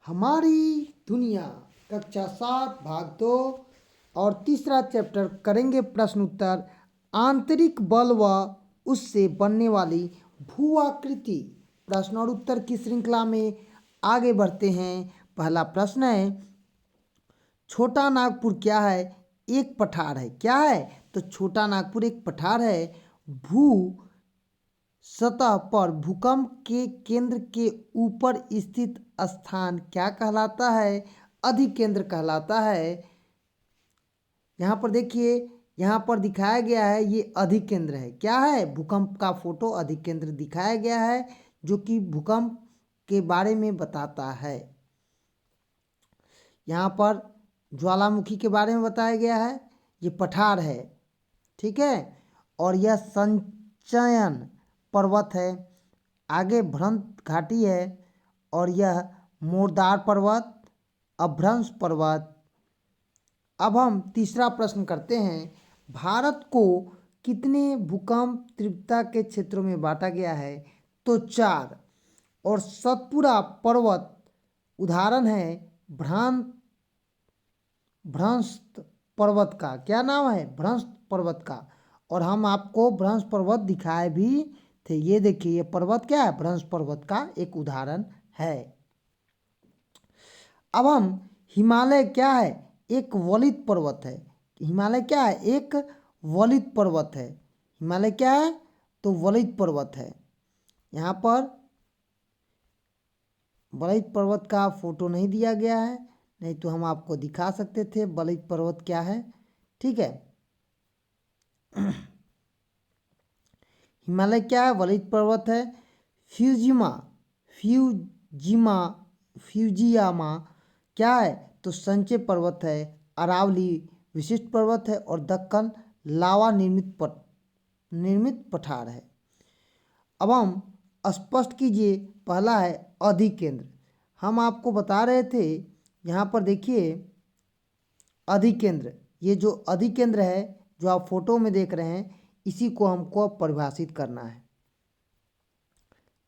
हमारी दुनिया कक्षा 7 भाग 2 और तीसरा चैप्टर करेंगे प्रश्न उत्तर आंतरिक बल व उससे बनने वाली भू आकृति। प्रश्न और उत्तर की श्रृंखला में आगे बढ़ते हैं। पहला प्रश्न है, छोटा नागपुर क्या है? एक पठार है। क्या है? तो छोटा नागपुर एक पठार है। भू सतह पर भूकंप के केंद्र के ऊपर स्थित स्थान क्या कहलाता है? अधिकेंद्र कहलाता है। यहाँ पर देखिए, यहाँ पर दिखाया गया है ये अधिकेंद्र है। क्या है? भूकंप का फोटो अधिकेंद्र दिखाया गया है जो कि भूकंप के बारे में बताता है। यहाँ पर ज्वालामुखी के बारे में बताया गया है। ये पठार है, ठीक है। और यह संचयन पर्वत है। आगे भ्रंश घाटी है और यह मोरदार पर्वत, अभ्रंश पर्वत। अब हम तीसरा प्रश्न करते हैं, भारत को कितने भूकंप तीव्रता के क्षेत्रों में बांटा गया है? तो 4। और सतपुड़ा पर्वत उदाहरण है भ्रंश पर्वत का। क्या नाम है? भ्रंश पर्वत का। और हम आपको भ्रंश पर्वत दिखाए भी थे। ये देखिए, ये पर्वत क्या है? भ्रंश पर्वत का एक उदाहरण है। अब हम हिमालय क्या है? एक वलित पर्वत है। हिमालय क्या है? एक वलित पर्वत है। हिमालय क्या है? तो वलित पर्वत है। यहाँ पर वलित पर्वत का फोटो नहीं दिया गया है, नहीं तो हम आपको दिखा सकते थे वलित पर्वत क्या है, ठीक है। हिमालय क्या है? वलित पर्वत है। फ्यूजियामा क्या है? तो संचय पर्वत है। अरावली विशिष्ट पर्वत है और दक्कन लावा निर्मित पठार है। अब हम स्पष्ट कीजिए, पहला है अधिकेंद्र। हम आपको बता रहे थे, यहाँ पर देखिए अधिकेंद्र, ये जो अधिकेंद्र है जो आप फोटो में देख रहे हैं, इसी को हमको परिभाषित करना है।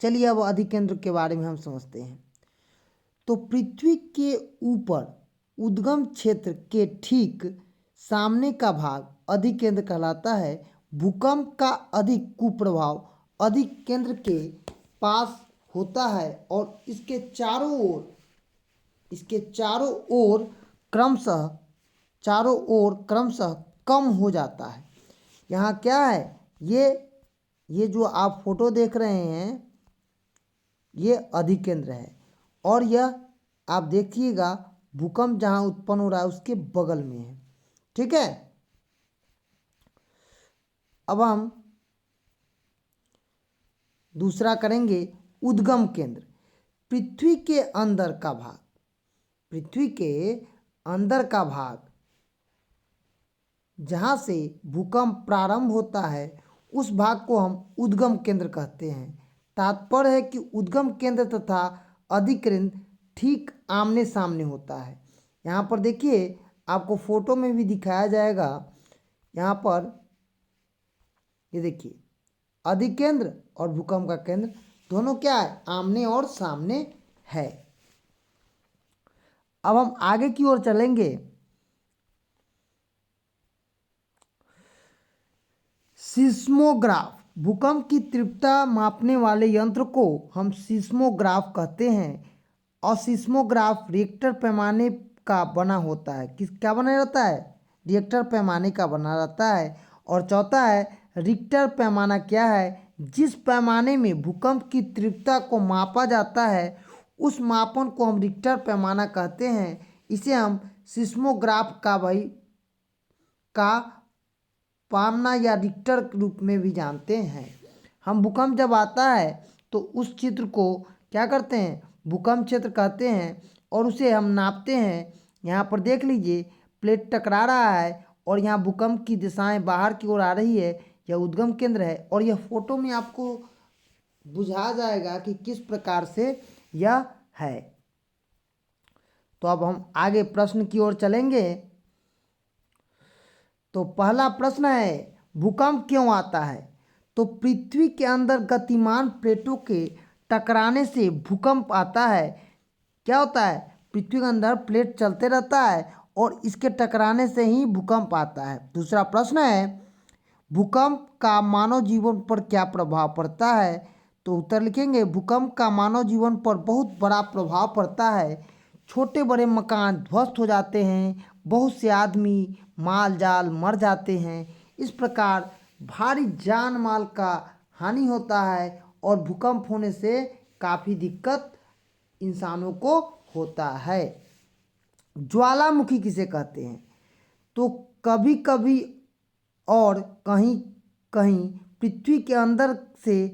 चलिए अब अधिकेंद्र के बारे में हम समझते हैं। तो पृथ्वी के ऊपर उद्गम क्षेत्र के ठीक सामने का भाग अधिकेंद्र कहलाता है। भूकंप का अधिक कुप्रभाव अधिकेंद्र के पास होता है और इसके चारों ओर क्रमशः कम हो जाता है। यहाँ क्या है? ये जो आप फोटो देख रहे हैं ये अधिकेंद्र है। और यह आप देखिएगा भूकंप जहाँ उत्पन्न हो रहा है उसके बगल में है, ठीक है। अब हम दूसरा करेंगे उद्गम केंद्र। पृथ्वी के अंदर का भाग जहाँ से भूकंप प्रारंभ होता है उस भाग को हम उद्गम केंद्र कहते हैं। तात्पर्य है कि उद्गम केंद्र तथा अधिकेंद्र ठीक आमने सामने होता है। यहाँ पर देखिए, आपको फोटो में भी दिखाया जाएगा। यहाँ पर ये देखिए, अधिकेंद्र और भूकंप का केंद्र दोनों क्या है? आमने और सामने है। अब हम आगे की ओर चलेंगे। सिस्मोग्राफ, भूकंप की तीव्रता मापने वाले यंत्र को हम सिस्मोग्राफ कहते हैं। और सिस्मोग्राफ रिएक्टर पैमाने का बना होता है। क्या बना रहता है? रिएक्टर पैमाने का बना रहता है। और चौथा है रिक्टर पैमाना। क्या है? जिस पैमाने में भूकंप की तीव्रता को मापा जाता है उस मापन को हम रिक्टर पैमाना कहते हैं। इसे हम सिस्मोग्राफ का पामना या रिक्टर के रूप में भी जानते हैं। हम भूकंप जब आता है तो उस चित्र को क्या करते हैं? भूकंप क्षेत्र कहते हैं और उसे हम नापते हैं। यहाँ पर देख लीजिए, प्लेट टकरा रहा है और यहाँ भूकंप की दिशाएं बाहर की ओर आ रही है। यह उद्गम केंद्र है और यह फोटो में आपको बुझा जाएगा कि किस प्रकार से यह है। तो अब हम आगे प्रश्न की ओर चलेंगे। तो पहला प्रश्न है, भूकंप क्यों आता है? तो पृथ्वी के अंदर गतिमान प्लेटों के टकराने से भूकंप आता है। क्या होता है, पृथ्वी के अंदर प्लेट चलते रहता है और इसके टकराने से ही भूकंप आता है। दूसरा प्रश्न है, भूकंप का मानव जीवन पर क्या प्रभाव पड़ता है? तो उत्तर लिखेंगे, भूकंप का मानव जीवन पर बहुत बड़ा प्रभाव पड़ता है। छोटे बड़े मकान ध्वस्त हो जाते हैं, बहुत से आदमी माल जाल मर जाते हैं। इस प्रकार भारी जान माल का हानि होता है और भूकंप होने से काफ़ी दिक्कत इंसानों को होता है। ज्वालामुखी किसे कहते हैं? तो कभी कभी और कहीं कहीं पृथ्वी के अंदर से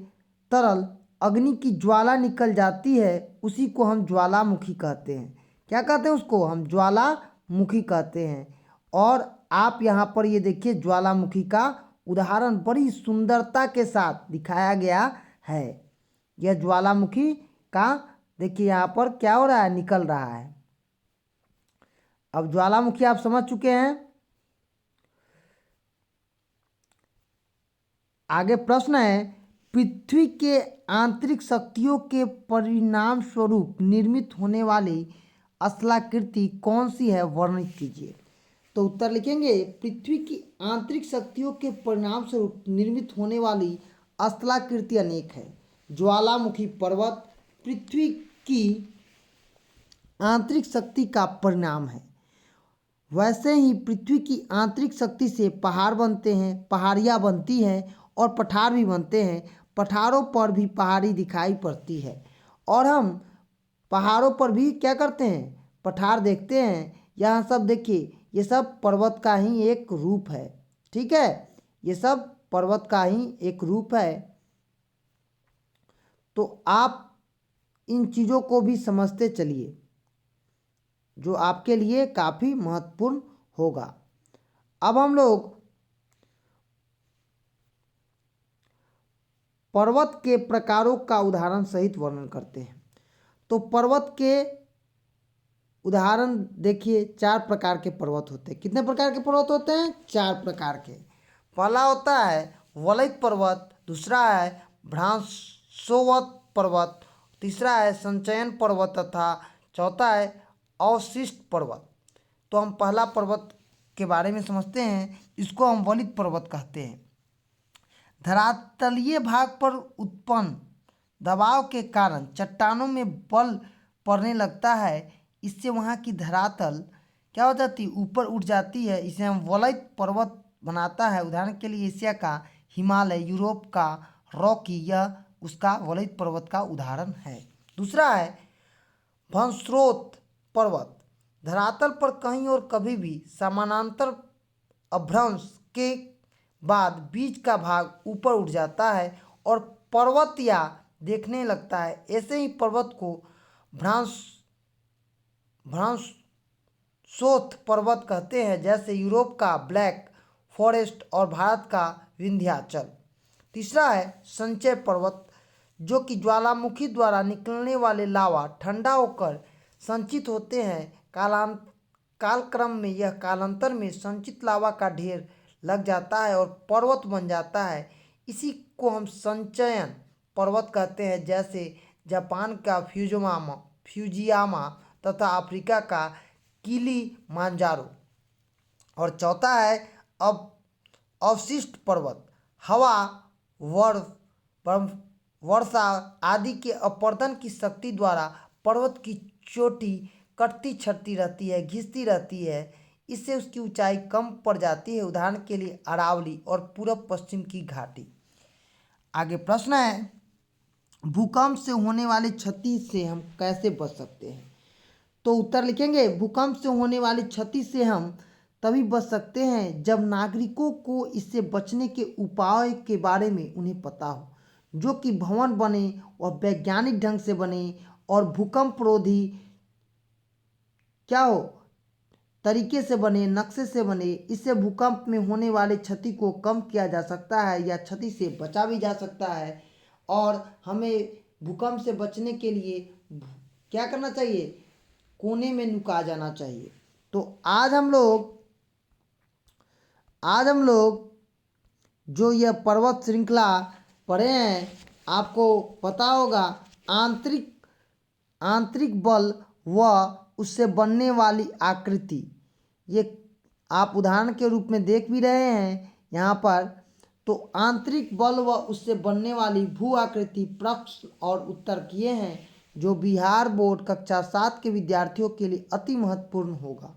तरल अग्नि की ज्वाला निकल जाती है, उसी को हम ज्वालामुखी कहते हैं। क्या कहते हैं उसको? हम ज्वालामुखी कहते हैं। और आप यहाँ पर ये देखिए, ज्वालामुखी का उदाहरण बड़ी सुंदरता के साथ दिखाया गया है। यह ज्वालामुखी का देखिए यहाँ पर क्या हो रहा है, निकल रहा है। अब ज्वालामुखी आप समझ चुके हैं। आगे प्रश्न है, पृथ्वी के आंतरिक शक्तियों के परिणाम स्वरूप निर्मित होने वाली स्थलाकृति कौन सी है, वर्णित कीजिए। तो उत्तर लिखेंगे, पृथ्वी की आंतरिक शक्तियों के परिणाम स्वरूप निर्मित होने वाली स्थलाकृति अनेक है। ज्वालामुखी पर्वत पृथ्वी की आंतरिक शक्ति का परिणाम है। वैसे ही पृथ्वी की आंतरिक शक्ति से पहाड़ बनते हैं, पहाड़ियाँ बनती हैं और पठार भी बनते हैं। पठारों पर भी पहाड़ी दिखाई पड़ती है और हम पहाड़ों पर भी क्या करते हैं, पठार देखते हैं। यहाँ सब देखिए, ये सब पर्वत का ही एक रूप है। ठीक है, ये सब पर्वत का ही एक रूप है। तो आप इन चीज़ों को भी समझते चलिए, जो आपके लिए काफ़ी महत्वपूर्ण होगा। अब हम लोग पर्वत के प्रकारों का उदाहरण सहित वर्णन करते हैं। तो पर्वत के उदाहरण देखिए, 4 प्रकार के पर्वत होते हैं। कितने प्रकार के पर्वत होते हैं? 4 प्रकार के। पहला होता है वलयित पर्वत, दूसरा है भ्रांशोवत पर्वत, तीसरा है संचयन पर्वत तथा चौथा है अवशिष्ट पर्वत। तो हम पहला पर्वत के बारे में समझते हैं। इसको हम वलित पर्वत कहते हैं। धरातलीय भाग पर उत्पन्न दबाव के कारण चट्टानों में बल पड़ने लगता है। इससे वहाँ की धरातल क्या हो जाती है, ऊपर उठ जाती है। इसे हम वलयित पर्वत बनाता है। उदाहरण के लिए एशिया का हिमालय, यूरोप का रॉकी, यह उसका वलयित पर्वत का उदाहरण है। दूसरा है भंस्रोत पर्वत। धरातल पर कहीं और कभी भी समानांतर अभ्रंश के बाद बीच का भाग ऊपर उठ जाता है और पर्वत या देखने लगता है। ऐसे ही पर्वत को भ्रांशोथ पर्वत कहते हैं, जैसे यूरोप का ब्लैक फॉरेस्ट और भारत का विंध्याचल। तीसरा है संचय पर्वत, जो कि ज्वालामुखी द्वारा निकलने वाले लावा ठंडा होकर संचित होते हैं। कालक्रम में यह कालांतर में संचित लावा का ढेर लग जाता है और पर्वत बन जाता है। इसी को हम संचयन पर्वत कहते हैं, जैसे जापान का फ्यूजियामा तथा अफ्रीका का किलिमांजारो। और चौथा है अब अवशिष्ट पर्वत। हवा, वर्षा आदि के अपरदन की शक्ति द्वारा पर्वत की चोटी कटती छटती रहती है, घिसती रहती है। इससे उसकी ऊंचाई कम पड़ जाती है। उदाहरण के लिए अरावली और पूर्व पश्चिम की घाटी। आगे प्रश्न है, भूकंप से होने वाली क्षति से हम कैसे बच सकते हैं? तो उत्तर लिखेंगे, भूकंप से होने वाली क्षति से हम तभी बच सकते हैं जब नागरिकों को इससे बचने के उपाय के बारे में उन्हें पता हो, जो कि भवन बने और वैज्ञानिक ढंग से बने और भूकंप रोधी क्या हो, तरीके से बने, नक्शे से बने। इससे भूकंप में होने वाली क्षति को कम किया जा सकता है या क्षति से बचा भी जा सकता है। और हमें भूकंप से बचने के लिए क्या करना चाहिए? कोने में नुका जाना चाहिए। तो आज हम लोग जो यह पर्वत श्रृंखला पढ़े हैं, आपको पता होगा आंतरिक बल व उससे बनने वाली आकृति। ये आप उदाहरण के रूप में देख भी रहे हैं यहाँ पर। तो आंतरिक बल व उससे बनने वाली भू आकृति प्रश्न और उत्तर किए हैं, जो बिहार बोर्ड कक्षा 7 के विद्यार्थियों के लिए अति महत्वपूर्ण होगा।